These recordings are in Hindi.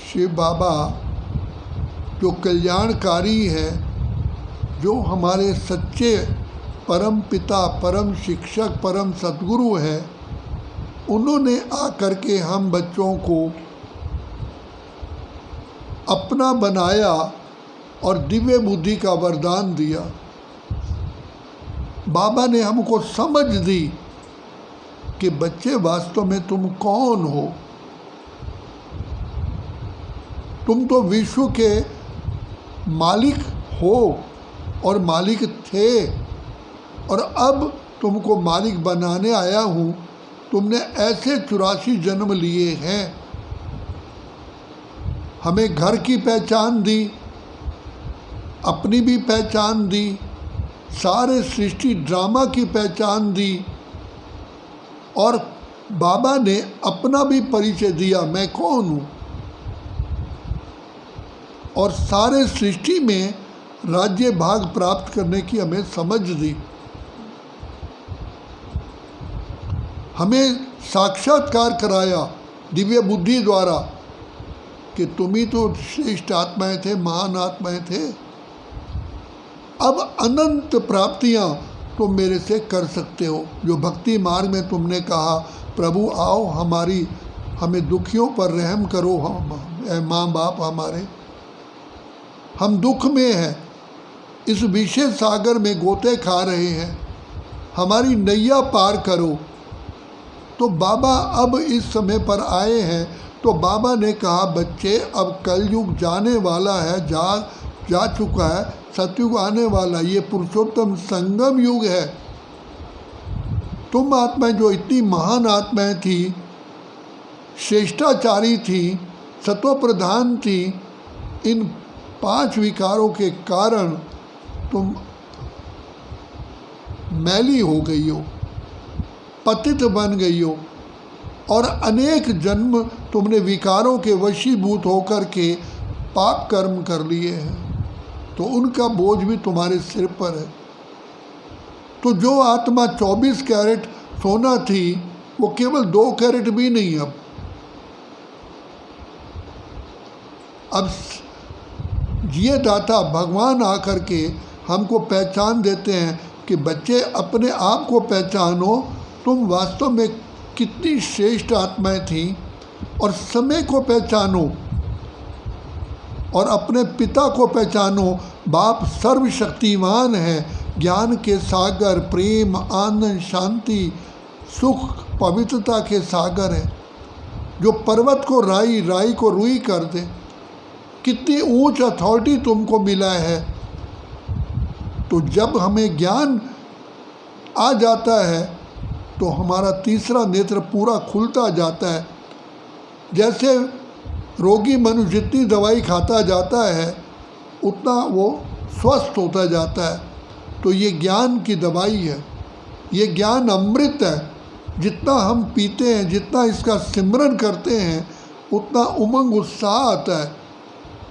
शिव बाबा जो कल्याणकारी है, जो हमारे सच्चे परम पिता, परम शिक्षक, परम सद्गुरु हैं, उन्होंने आकर के हम बच्चों को अपना बनाया और दिव्य बुद्धि का वरदान दिया। बाबा ने हमको समझ दी कि बच्चे वास्तव में तुम कौन हो। तुम तो विश्व के मालिक हो और मालिक थे, और अब तुमको मालिक बनाने आया हूँ। तुमने ऐसे 84 जन्म लिए हैं, हमें घर की पहचान दी, अपनी भी पहचान दी, सारे सृष्टि ड्रामा की पहचान दी, और बाबा ने अपना भी परिचय दिया, मैं कौन हूँ। और सारे सृष्टि में राज्य भाग प्राप्त करने की हमें समझ दी। हमें साक्षात्कार कराया दिव्य बुद्धि द्वारा कि तुम ही तो श्रेष्ठ आत्माएं थे, महान आत्माएं थे। अब अनंत प्राप्तियां तुम मेरे से कर सकते हो। जो भक्ति मार्ग में तुमने कहा, प्रभु आओ हमें दुखियों पर रहम करो, माँ बाप हमारे, हम दुख में हैं, इस विषय सागर में गोते खा रहे हैं, हमारी नैया पार करो। तो बाबा अब इस समय पर आए हैं। तो बाबा ने कहा, बच्चे अब कलयुग जाने वाला है, जा चुका है, सतयुग आने वाला, ये पुरुषोत्तम संगम युग है। तुम आत्माएं जो इतनी महान आत्माएं थी, श्रेष्ठाचारी थी, सत्व प्रधान थी, इन 5 विकारों के कारण तुम मैली हो गई हो, पतित बन गई हो, और अनेक जन्म तुमने विकारों के वशीभूत होकर के पाप कर्म कर लिए हैं, तो उनका बोझ भी तुम्हारे सिर पर है। तो जो आत्मा 24 कैरेट सोना थी, वो केवल 2 कैरेट भी नहीं। अब ये दाता भगवान आकर के हमको पहचान देते हैं कि बच्चे अपने आप को पहचानो, तुम वास्तव में कितनी श्रेष्ठ आत्माएं थी, और समय को पहचानो और अपने पिता को पहचानो। बाप सर्वशक्तिमान है, ज्ञान के सागर, प्रेम, आनंद, शांति, सुख, पवित्रता के सागर है, जो पर्वत को राई को रुई कर दे। कितनी ऊंच अथॉरिटी तुमको मिला है। तो जब हमें ज्ञान आ जाता है तो हमारा तीसरा नेत्र पूरा खुलता जाता है। जैसे रोगी मनुष्य जितनी दवाई खाता जाता है उतना वो स्वस्थ होता जाता है। तो ये ज्ञान की दवाई है, ये ज्ञान अमृत है। जितना हम पीते हैं, जितना इसका सिमरन करते हैं, उतना उमंग उत्साह आता है,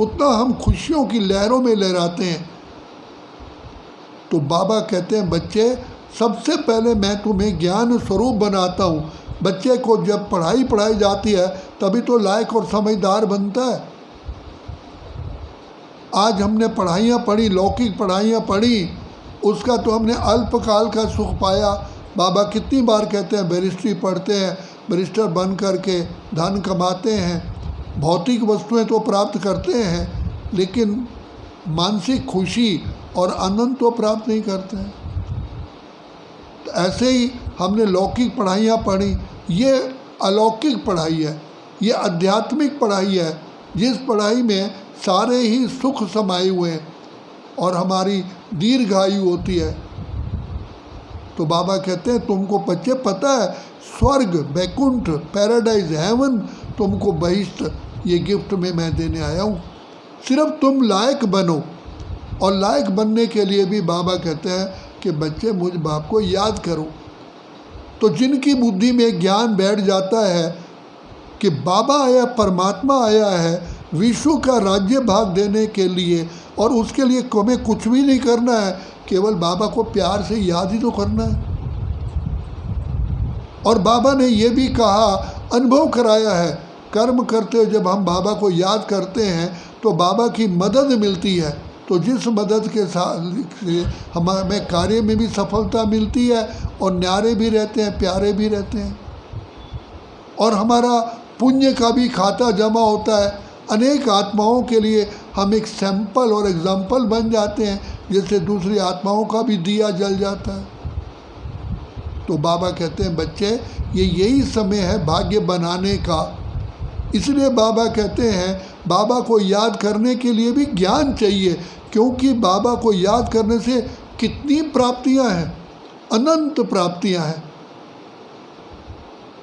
उतना हम खुशियों की लहरों में लहराते हैं। तो बाबा कहते हैं, बच्चे सबसे पहले मैं तुम्हें ज्ञान स्वरूप बनाता हूँ। बच्चे को जब पढ़ाई जाती है तभी तो लायक और समझदार बनता है। आज हमने पढ़ाइयाँ पढ़ी, लौकिक पढ़ाइयाँ पढ़ी, उसका तो हमने अल्पकाल का सुख पाया। बाबा कितनी बार कहते हैं बैरिस्ट्री पढ़ते हैं, बैरिस्टर बन करके धन कमाते हैं, भौतिक वस्तुएं तो प्राप्त करते हैं, लेकिन मानसिक खुशी और आनंद तो प्राप्त नहीं करते हैं। तो ऐसे ही हमने लौकिक पढ़ाइयाँ पढ़ी, ये अलौकिक पढ़ाई है, ये आध्यात्मिक पढ़ाई है, जिस पढ़ाई में सारे ही सुख समाये हुए हैं और हमारी दीर्घायु होती है। तो बाबा कहते हैं, तुमको बच्चे पता है स्वर्ग, वैकुंठ, पैराडाइज, हेवन तुमको बहिष्ठ ये गिफ्ट में मैं देने आया हूँ। सिर्फ तुम लायक बनो। और लायक बनने के लिए भी बाबा कहते हैं कि बच्चे मुझ बाप को याद करो। तो जिनकी बुद्धि में ज्ञान बैठ जाता है कि बाबा आया, परमात्मा आया है विश्व का राज्य भाग देने के लिए, और उसके लिए हमें कुछ भी नहीं करना है, केवल बाबा को प्यार से याद ही तो करना है। और बाबा ने ये भी कहा, अनुभव कराया है कर्म करते हुए जब हम बाबा को याद करते हैं तो बाबा की मदद मिलती है। तो जिस मदद के साथ हमें कार्य में भी सफलता मिलती है और न्यारे भी रहते हैं, प्यारे भी रहते हैं, और हमारा पुण्य का भी खाता जमा होता है। अनेक आत्माओं के लिए हम एक सैंपल और एग्जाम्पल बन जाते हैं, जिससे दूसरी आत्माओं का भी दिया जल जाता है। तो बाबा कहते हैं बच्चे, ये यही समय है भाग्य बनाने का। इसलिए बाबा कहते हैं बाबा को याद करने के लिए भी ज्ञान चाहिए, क्योंकि बाबा को याद करने से कितनी प्राप्तियां हैं, अनंत प्राप्तियां हैं।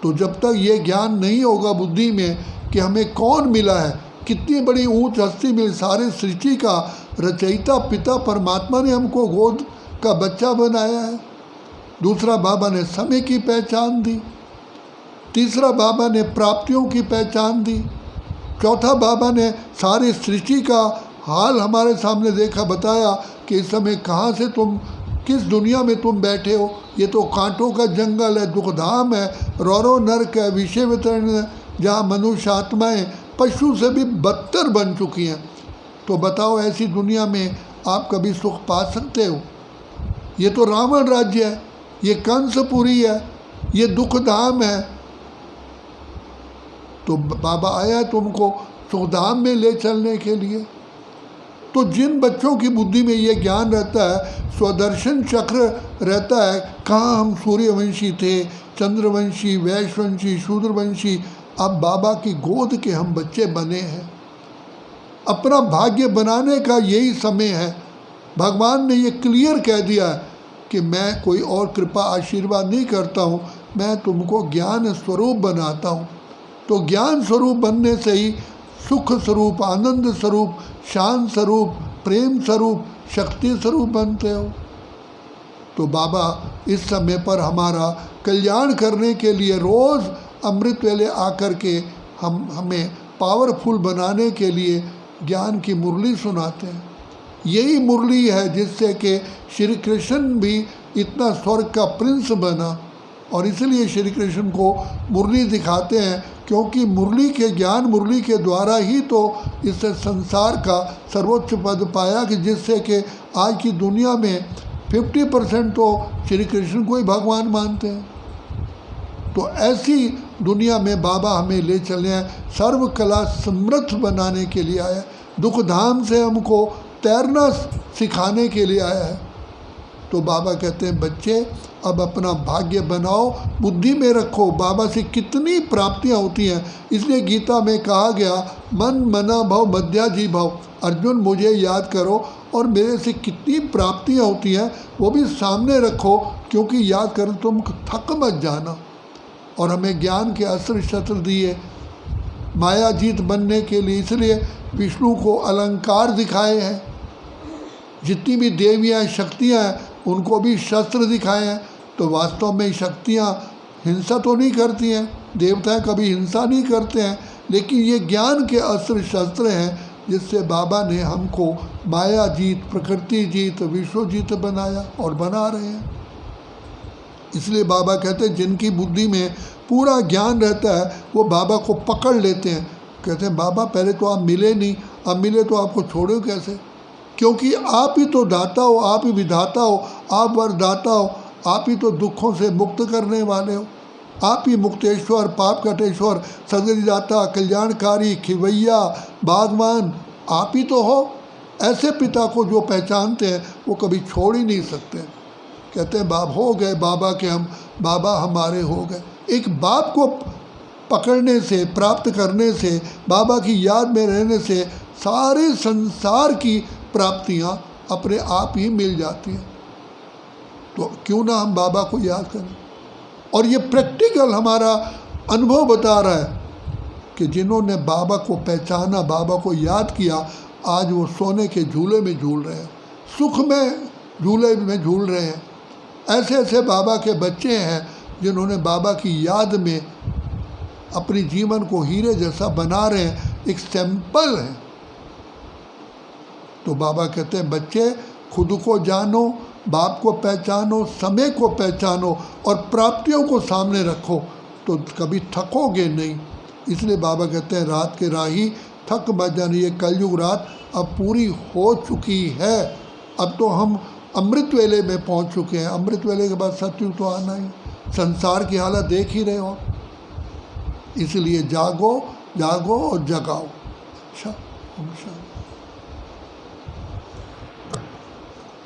तो जब तक ये ज्ञान नहीं होगा बुद्धि में कि हमें कौन मिला है, कितनी बड़ी ऊंच हस्ती मिली, सारे सृष्टि का रचयिता पिता परमात्मा ने हमको गोद का बच्चा बनाया है। दूसरा, बाबा ने समय की पहचान दी। तीसरा, बाबा ने प्राप्तियों की पहचान दी। चौथा, बाबा ने सारी सृष्टि का हाल हमारे सामने देखा, बताया कि इस समय कहाँ से तुम, किस दुनिया में तुम बैठे हो। ये तो कांटों का जंगल है, दुखधाम है, रौरो नरक है, विषय वितरण है, जहाँ मनुष्य आत्माएँ पशु से भी बदतर बन चुकी हैं। तो बताओ, ऐसी दुनिया में आप कभी सुख पा सकते हो? ये तो रावण राज्य है, ये कंसपुरी है, ये दुखधाम है। तो बाबा आया तुमको सुखधाम में ले चलने के लिए। तो जिन बच्चों की बुद्धि में ये ज्ञान रहता है, स्वदर्शन चक्र रहता है, कहाँ हम सूर्यवंशी थे, चंद्रवंशी, वैश्यवंशी, शूद्रवंशी, अब बाबा की गोद के हम बच्चे बने हैं। अपना भाग्य बनाने का यही समय है। भगवान ने ये क्लियर कह दिया है कि मैं कोई और कृपा आशीर्वाद नहीं करता हूँ, मैं तुमको ज्ञान स्वरूप बनाता हूँ। तो ज्ञान स्वरूप बनने से ही सुख स्वरूप, आनंद स्वरूप, शांत स्वरूप, प्रेम स्वरूप, शक्ति स्वरूप बनते हो। तो बाबा इस समय पर हमारा कल्याण करने के लिए रोज़ अमृत वेले आकर के हमें पावरफुल बनाने के लिए ज्ञान की मुरली सुनाते हैं। यही मुरली है जिससे कि श्री कृष्ण भी इतना स्वर्ग का प्रिंस बना, और इसलिए श्री कृष्ण को मुरली दिखाते हैं, क्योंकि मुरली के ज्ञान, मुरली के द्वारा ही तो इस संसार का सर्वोच्च पद पाया, कि जिससे कि आज की दुनिया में 50% तो श्री कृष्ण को ही भगवान मानते हैं। तो ऐसी दुनिया में बाबा हमें ले चले हैं, सर्व कला समृद्ध बनाने के लिए आया है, दुखधाम से हमको तैरना सिखाने के लिए आया है। तो बाबा कहते हैं बच्चे, अब अपना भाग्य बनाओ, बुद्धि में रखो बाबा से कितनी प्राप्तियां होती हैं। इसलिए गीता में कहा गया, मन मना भव मध्याजी भव। अर्जुन, मुझे याद करो और मेरे से कितनी प्राप्तियां होती हैं वो भी सामने रखो, क्योंकि याद कर तुम थक मत जाना। और हमें ज्ञान के अस्त्र शस्त्र दिए माया जीत बनने के लिए, इसलिए विष्णु को अलंकार दिखाए हैं। जितनी भी देवियाँ शक्तियाँ हैं उनको भी शस्त्र दिखाए हैं। तो वास्तव में शक्तियाँ हिंसा तो नहीं करती हैं, देवता कभी हिंसा नहीं करते हैं, लेकिन ये ज्ञान के अस्त्र शस्त्र हैं जिससे बाबा ने हमको माया जीत, प्रकृति जीत, विश्व जीत बनाया और बना रहे हैं। इसलिए बाबा कहते हैं जिनकी बुद्धि में पूरा ज्ञान रहता है वो बाबा को पकड़ लेते हैं। कहते हैं बाबा पहले तो आप मिले नहीं, अब मिले तो आपको छोड़ो कैसे? क्योंकि आप ही तो दाता हो, आप ही विधाता हो, आप वरदाता हो, आप ही तो दुखों से मुक्त करने वाले हो, आप ही मुक्तेश्वर, पाप कटेश्वर, सदगतिदाता, कल्याणकारी, खिवैया, बागवान, आप ही तो हो। ऐसे पिता को जो पहचानते हैं वो कभी छोड़ ही नहीं सकते। कहते हैं बाप हो गए बाबा के हम, बाबा हमारे हो गए। एक बाप को पकड़ने से, प्राप्त करने से, बाबा की याद में रहने से सारे संसार की प्राप्तियां अपने आप ही मिल जाती हैं। तो क्यों ना हम बाबा को याद करें। और ये प्रैक्टिकल हमारा अनुभव बता रहा है कि जिन्होंने बाबा को पहचाना, बाबा को याद किया, आज वो सोने के झूले में झूल रहे हैं, सुख में झूले में झूल रहे हैं। ऐसे ऐसे बाबा के बच्चे हैं जिन्होंने बाबा की याद में अपने जीवन को हीरे जैसा बना रहे हैं, एक सैंपल है। तो बाबा कहते हैं बच्चे खुद को जानो, बाप को पहचानो, समय को पहचानो और प्राप्तियों को सामने रखो, तो कभी थकोगे नहीं। इसलिए बाबा कहते हैं रात के राही थक मत जाना, ये कलयुग रात अब पूरी हो चुकी है। अब तो हम अमृत वेले में पहुंच चुके हैं। अमृत वेले के बाद सतयुग तो आना ही, संसार की हालत देख ही रहे हो। इसलिए जागो जागो और जगाओ। अच्छा,